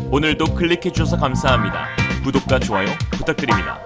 오늘도 클릭해주셔서 감사합니다. 구독과 좋아요 부탁드립니다.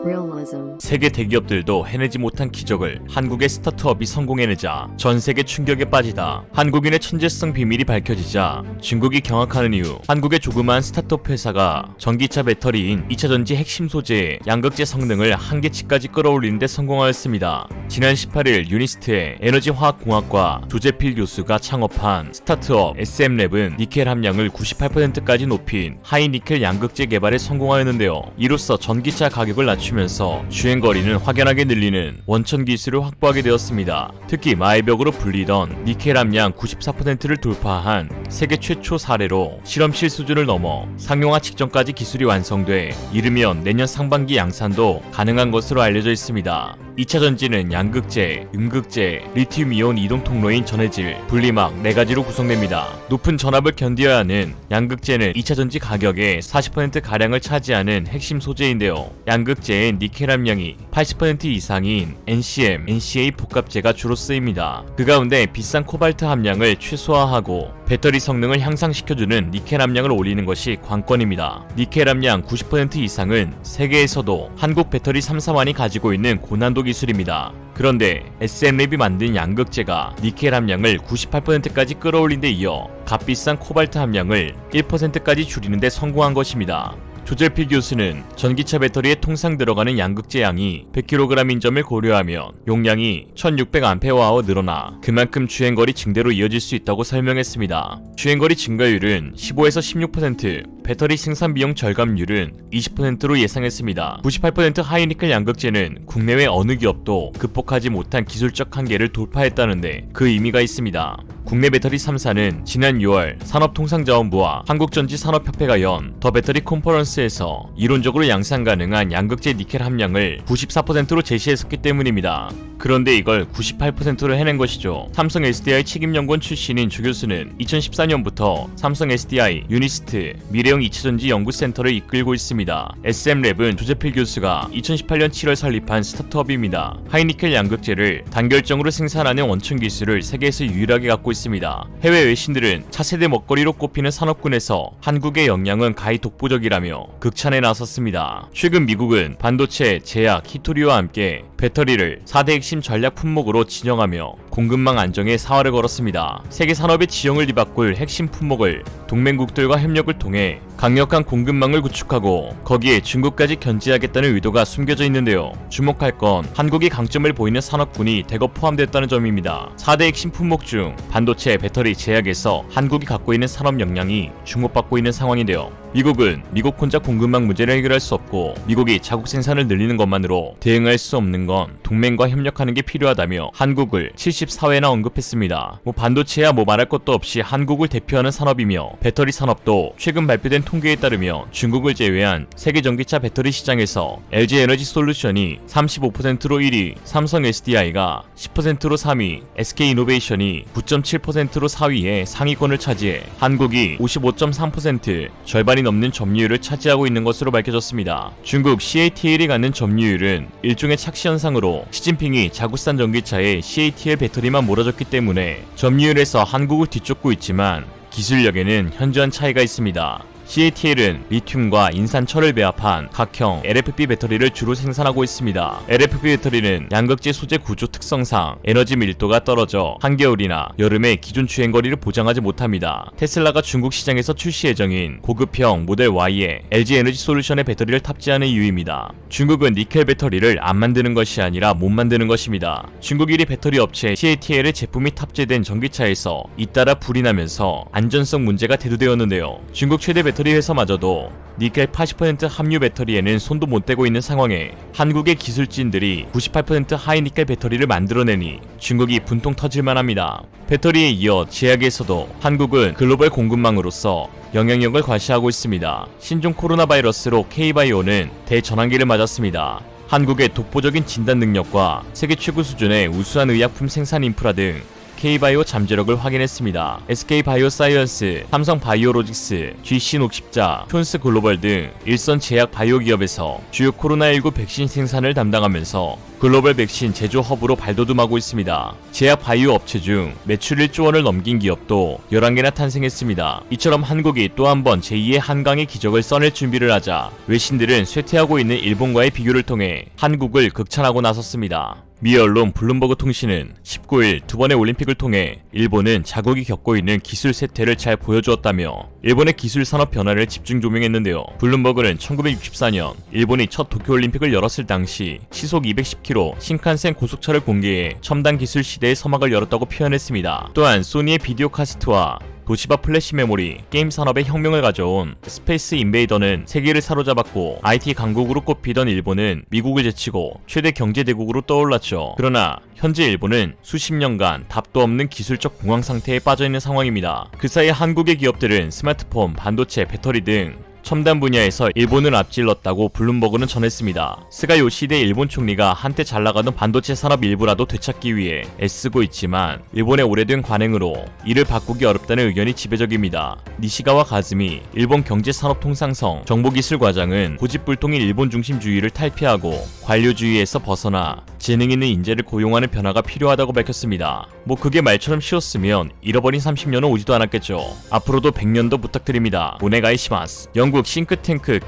Realism. 세계 대기업들도 해내지 못한 기적을 한국의 스타트업이 성공해내자 전 세계 충격에 빠지다 한국인의 천재성 비밀이 밝혀지자 중국이 경악하는 이유, 한국의 조그마한 스타트업 회사가 전기차 배터리인 2차전지 핵심 소재의 양극재 성능을 한계치까지 끌어올리는 데 성공하였습니다. 지난 18일 유니스트의 에너지화학공학과 조재필 교수가 창업한 스타트업 SM랩은 니켈 함량을 98%까지 높인 하이니켈 양극재 개발에 성공하였는데요. 이로써 전기차 가격을 낮추면서 주행거리는 확연하게 늘리는 원천 기술을 확보하게 되었습니다. 특히 마의벽으로 불리던 니켈 함량 94%를 돌파한 세계 최초 사례로 실험실 수준을 넘어 상용화 직전까지 기술이 완성돼 이르면 내년 상반기 양산도 가능한 것으로 알려져 있습니다. 2차 전지는 양극재, 음극재, 리튬이온 이동 통로인 전해질, 분리막 4가지로 구성됩니다. 높은 전압을 견뎌야 하는 양극재는 2차 전지 가격의 40%가량을 차지하는 핵심 소재인데요. 양극재엔 니켈 함량이 80% 이상인 NCM, NCA 복합재가 주로 쓰입니다. 그 가운데 비싼 코발트 함량을 최소화하고 배터리 성능을 향상시켜주는 니켈 함량을 올리는 것이 관건입니다. 니켈 함량 90% 이상은 세계에서도 한국 배터리 3사만이 가지고 있는 고난도 기술입니다. 그런데 SM랩이 만든 양극재가 니켈 함량을 98%까지 끌어올린 데 이어 값비싼 코발트 함량을 1%까지 줄이는 데 성공한 것입니다. 조재필 교수는 전기차 배터리에 통상 들어가는 양극재 양이 100kg인 점을 고려하면 용량이 1600Ah 늘어나 그만큼 주행거리 증대로 이어질 수 있다고 설명했습니다. 주행거리 증가율은 15에서 16%, 배터리 생산 비용 절감률은 20%로 예상했습니다. 98% 하이니켈 양극재는 국내외 어느 기업도 극복하지 못한 기술적 한계를 돌파했다는데 그 의미가 있습니다. 국내 배터리 3사는 지난 6월 산업통상자원부와 한국전지산업협회가 연 더 배터리 컨퍼런스에서 이론적으로 양산 가능한 양극재 니켈 함량을 94%로 제시했었기 때문입니다. 그런데 이걸 98%로 해낸 것이죠. 삼성 SDI 책임연구원 출신인 조 교수는 2014년부터 삼성 SDI, 유니스트, 미래형 2차전지 연구센터를 이끌고 있습니다. SM랩은 조재필 교수가 2018년 7월 설립한 스타트업입니다. 하이니켈 양극재를 단결정으로 생산하는 원천 기술을 세계에서 유일하게 갖고 있습니다. 해외 외신들은 차세대 먹거리로 꼽히는 산업군에서 한국의 역량은 가히 독보적이라며 극찬에 나섰습니다. 최근 미국은 반도체, 제약, 히토리와 함께 배터리를 4대 핵심 전략 품목으로 지정하며 공급망 안정에 사활을 걸었습니다. 세계 산업의 지형을 뒤바꿀 핵심 품목을 동맹국들과 협력을 통해 강력한 공급망을 구축하고 거기에 중국까지 견제하겠다는 의도가 숨겨져 있는데요. 주목할 건 한국이 강점을 보이는 산업군이 대거 포함됐다는 점입니다. 4대 핵심 품목 중 반도체, 배터리, 제약에서 한국이 갖고 있는 산업 역량이 주목받고 있는 상황인데요. 미국은 미국 혼자 공급망 문제를 해결할 수 없고 미국이 자국 생산을 늘리는 것만으로 대응할 수 없는 건 동맹과 협력하는 게 필요하다며 한국을 74회나 언급했습니다. 반도체야 말할 것도 없이 한국을 대표하는 산업이며 배터리 산업도 최근 발표된 통계에 따르면 중국을 제외한 세계 전기차 배터리 시장에서 LG 에너지 솔루션이 35%로 1위, 삼성 SDI가 10%로 3위, SK 이노베이션이 9.7%로 4위에 상위권을 차지해 한국이 55.3%, 절반이 넘는 점유율을 차지하고 있는 것으로 밝혀졌습니다. 중국 CATL이 갖는 점유율은 일종의 착시 현상으로 시진핑이 자국산 전기차에 CATL 배터리만 몰아줬기 때문에 점유율에서 한국을 뒤쫓고 있지만 기술력에는 현저한 차이가 있습니다. CATL은 리튬과 인산, 철을 배합한 각형 LFP 배터리를 주로 생산하고 있습니다. LFP 배터리는 양극재 소재 구조 특성상 에너지 밀도가 떨어져 한겨울이나 여름에 기존 주행거리를 보장하지 못합니다. 테슬라가 중국 시장에서 출시 예정인 고급형 모델 Y에 LG 에너지 솔루션의 배터리를 탑재하는 이유입니다. 중국은 니켈 배터리를 안 만드는 것이 아니라 못 만드는 것입니다. 중국 1위 배터리 업체 CATL의 제품이 탑재된 전기차에서 잇따라 불이 나면서 안전성 문제가 대두되었는데요. 중국 최대 배터리 회사마저도 니켈 80% 함유 배터리에는 손도 못 대고 있는 상황에 한국의 기술진들이 98% 하이니켈 배터리를 만들어내니 중국이 분통 터질만 합니다. 배터리에 이어 제약에서도 한국은 글로벌 공급망으로서 영향력을 과시하고 있습니다. 신종 코로나 바이러스로 K바이오는 대전환기를 맞았습니다. 한국의 독보적인 진단 능력과 세계 최고 수준의 우수한 의약품 생산 인프라 등 K바이오 잠재력을 확인했습니다. SK바이오사이언스, 삼성바이오로직스, GC 녹십자, 촌스글로벌 등 일선 제약 바이오 기업에서 주요 코로나19 백신 생산을 담당하면서 글로벌 백신 제조 허브로 발돋움하고 있습니다. 제약 바이오 업체 중 매출 1조 원을 넘긴 기업도 11개나 탄생했습니다. 이처럼 한국이 또 한 번 제2의 한강의 기적을 써낼 준비를 하자 외신들은 쇠퇴하고 있는 일본과의 비교를 통해 한국을 극찬하고 나섰습니다. 미 언론 블룸버그 통신은 19일 두 번의 올림픽을 통해 일본은 자국이 겪고 있는 기술 쇠퇴를 잘 보여주었다며 일본의 기술 산업 변화를 집중 조명했는데요. 블룸버그는 1964년 일본이 첫 도쿄올림픽을 열었을 당시 시속 210km 신칸센 고속차를 공개해 첨단 기술 시대의 서막을 열었다고 표현했습니다. 또한 소니의 비디오 카세트와 도시바 플래시 메모리, 게임 산업에 혁명을 가져온 스페이스 인베이더는 세계를 사로잡았고 IT 강국으로 꼽히던 일본은 미국을 제치고 최대 경제 대국으로 떠올랐죠. 그러나 현재 일본은 수십 년간 답도 없는 기술적 공황 상태에 빠져있는 상황입니다. 그 사이 한국의 기업들은 스마트폰, 반도체, 배터리 등 첨단 분야에서 일본을 앞질렀다고 블룸버그는 전했습니다. 스가 요시히데 일본 총리가 한때 잘나가던 반도체 산업 일부라도 되찾기 위해 애쓰고 있지만 일본의 오래된 관행으로 이를 바꾸기 어렵다는 의견이 지배적입니다. 니시가와 가즈미 일본 경제산업통상성 정보기술과장은 고집불통인 일본 중심주의를 탈피하고 관료주의에서 벗어나 재능 있는 인재를 고용하는 변화가 필요하다고 밝혔습니다. 뭐 그게 말처럼 쉬웠으면 잃어버린 30년은 오지도 않았겠죠. 앞으로도 100년도 부탁드립니다. 오네가이시마스. 영국 싱크탱크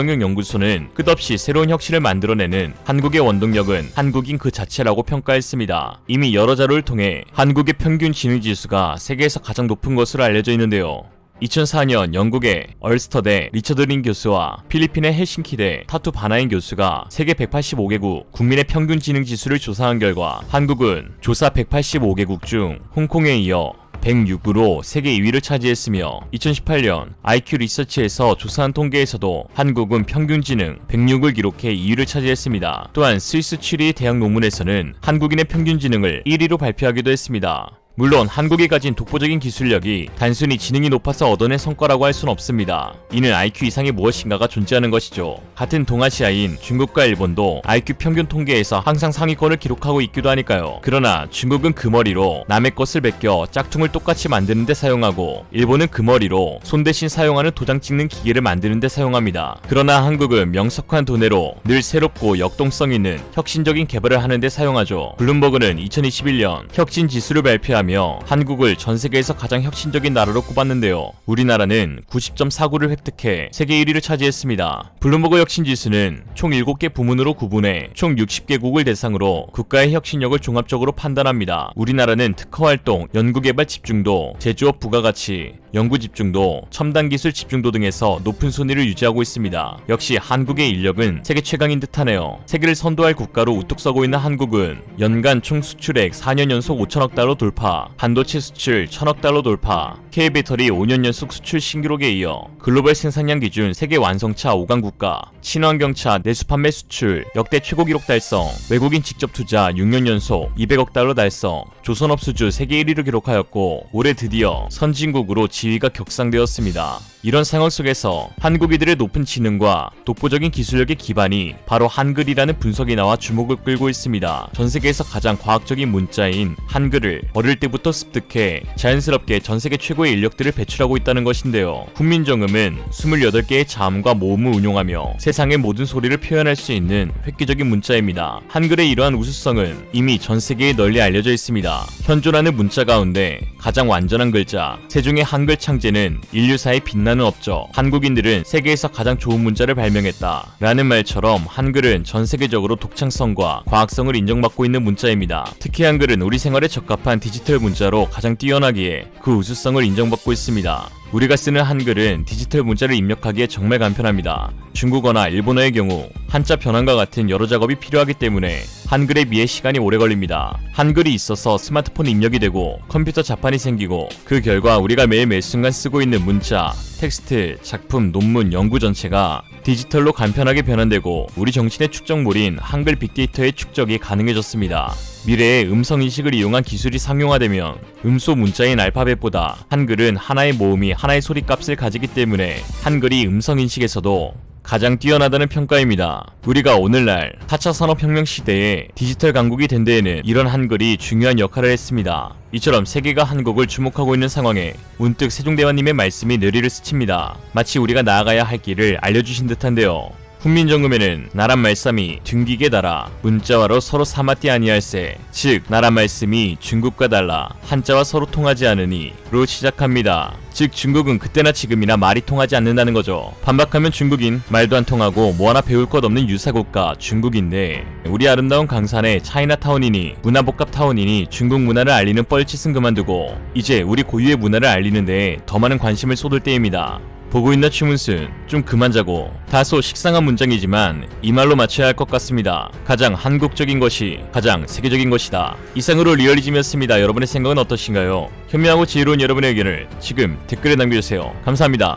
경제경영연구소는 끝없이 새로운 혁신을 만들어내는 한국의 원동력은 한국인 그 자체라고 평가했습니다. 이미 여러 자료를 통해 한국의 평균 지능지수가 세계에서 가장 높은 것으로 알려져 있는데요. 2004년 영국의 얼스터대 리처드 린 교수와 필리핀의 헬싱키대 타투 바나인 교수가 세계 185개국 국민의 평균 지능 지수를 조사한 결과 한국은 조사 185개국 중 홍콩에 이어 106으로 세계 2위를 차지했으며 2018년 IQ 리서치에서 조사한 통계에서도 한국은 평균 지능 106을 기록해 2위를 차지했습니다. 또한 스위스 취리 대학 논문에서는 한국인의 평균 지능을 1위로 발표하기도 했습니다. 물론 한국이 가진 독보적인 기술력이 단순히 지능이 높아서 얻어낸 성과라고 할 수는 없습니다. 이는 IQ 이상의 무엇인가가 존재하는 것이죠. 같은 동아시아인 중국과 일본도 IQ 평균 통계에서 항상 상위권을 기록하고 있기도 하니까요. 그러나 중국은 그 머리로 남의 것을 베껴 짝퉁을 똑같이 만드는 데 사용하고 일본은 그 머리로 손 대신 사용하는 도장 찍는 기계를 만드는 데 사용합니다. 그러나 한국은 명석한 도내로 늘 새롭고 역동성 있는 혁신적인 개발을 하는 데 사용하죠. 블룸버그는 2021년 혁신 지수를 발표하며 한국을 전 세계에서 가장 혁신적인 나라로 꼽았는데요. 우리나라는 90.49를 획득해 세계 1위를 차지했습니다. 블룸버그 혁신지수는 총 7개 부문으로 구분해 총 60개국을 대상으로 국가의 혁신력을 종합적으로 판단합니다. 우리나라는 특허활동, 연구개발 집중도, 제조업 부가가치, 연구 집중도, 첨단 기술 집중도 등에서 높은 순위를 유지하고 있습니다. 역시 한국의 인력은 세계 최강인 듯하네요. 세계를 선도할 국가로 우뚝 서고 있는 한국은 연간 총 수출액 4년 연속 5천억 달러 돌파, 반도체 수출 1,000억 달러 돌파, K배터리 5년 연속 수출 신기록에 이어 글로벌 생산량 기준 세계 완성차 5강 국가, 친환경차 내수 판매 수출 역대 최고 기록 달성, 외국인 직접 투자 6년 연속 200억 달러 달성, 조선업 수주 세계 1위를 기록하였고 올해 드디어 선진국으로 지위가 격상되었습니다. 이런 상황 속에서 한국인들의 높은 지능과 독보적인 기술력의 기반이 바로 한글이라는 분석이 나와 주목을 끌고 있습니다. 전 세계에서 가장 과학적인 문자인 한글을 어릴 때부터 습득해 자연스럽게 전 세계 최고의 인력들을 배출하고 있다는 것인데요. 훈민정음은 28개의 자음과 모음을 운용하며 세상의 모든 소리를 표현할 수 있는 획기적인 문자입니다. 한글의 이러한 우수성은 이미 전 세계에 널리 알려져 있습니다. 현존하는 문자 가운데 가장 완전한 글자, 세종의 한글 창제는 인류사의 빛나는 업적, 한국인들은 세계에서 가장 좋은 문자를 발명했다 라는 말처럼 한글은 전 세계적으로 독창성과 과학성을 인정받고 있는 문자입니다. 특히 한글은 우리 생활에 적합한 디지털 문자로 가장 뛰어나기에 그 우수성을 인정받고 있습니다. 우리가 쓰는 한글은 디지털 문자를 입력하기에 정말 간편합니다. 중국어나 일본어의 경우 한자 변환과 같은 여러 작업이 필요하기 때문에 한글에 비해 시간이 오래 걸립니다. 한글이 있어서 스마트폰 입력이 되고 컴퓨터 자판이 생기고 그 결과 우리가 매일 매 순간 쓰고 있는 문자, 텍스트, 작품, 논문, 연구 전체가 디지털로 간편하게 변환되고 우리 정신의 축적물인 한글 빅데이터의 축적이 가능해졌습니다. 미래에 음성인식을 이용한 기술이 상용화되면 음소 문자인 알파벳보다 한글은 하나의 모음이 하나의 소리값을 가지기 때문에 한글이 음성인식에서도 가장 뛰어나다는 평가입니다. 우리가 오늘날 4차 산업혁명 시대에 디지털 강국이 된 데에는 이런 한글이 중요한 역할을 했습니다. 이처럼 세계가 한국을 주목하고 있는 상황에 문득 세종대왕님의 말씀이 뇌리를 스칩니다. 마치 우리가 나아가야 할 길을 알려주신 듯한데요. 훈민정음에는 나란 말씀이 등기게 달아 문자와로 서로 사마띠 아니할세, 즉 나란 말씀이 중국과 달라 한자와 서로 통하지 않으니 로 시작합니다. 즉 중국은 그때나 지금이나 말이 통하지 않는다는 거죠. 반박하면 중국인, 말도 안 통하고 뭐 하나 배울 것 없는 유사국가 중국인데, 우리 아름다운 강산의 차이나타운이니 문화복합타운이니 중국 문화를 알리는 뻘짓은 그만두고 이제 우리 고유의 문화를 알리는데 더 많은 관심을 쏟을 때입니다. 보고 있나 추문순, 좀 그만 자고. 다소 식상한 문장이지만 이 말로 맞춰야 할 것 같습니다. 가장 한국적인 것이 가장 세계적인 것이다. 이상으로 리얼리즘이었습니다. 여러분의 생각은 어떠신가요? 현명하고 지혜로운 여러분의 의견을 지금 댓글에 남겨주세요. 감사합니다.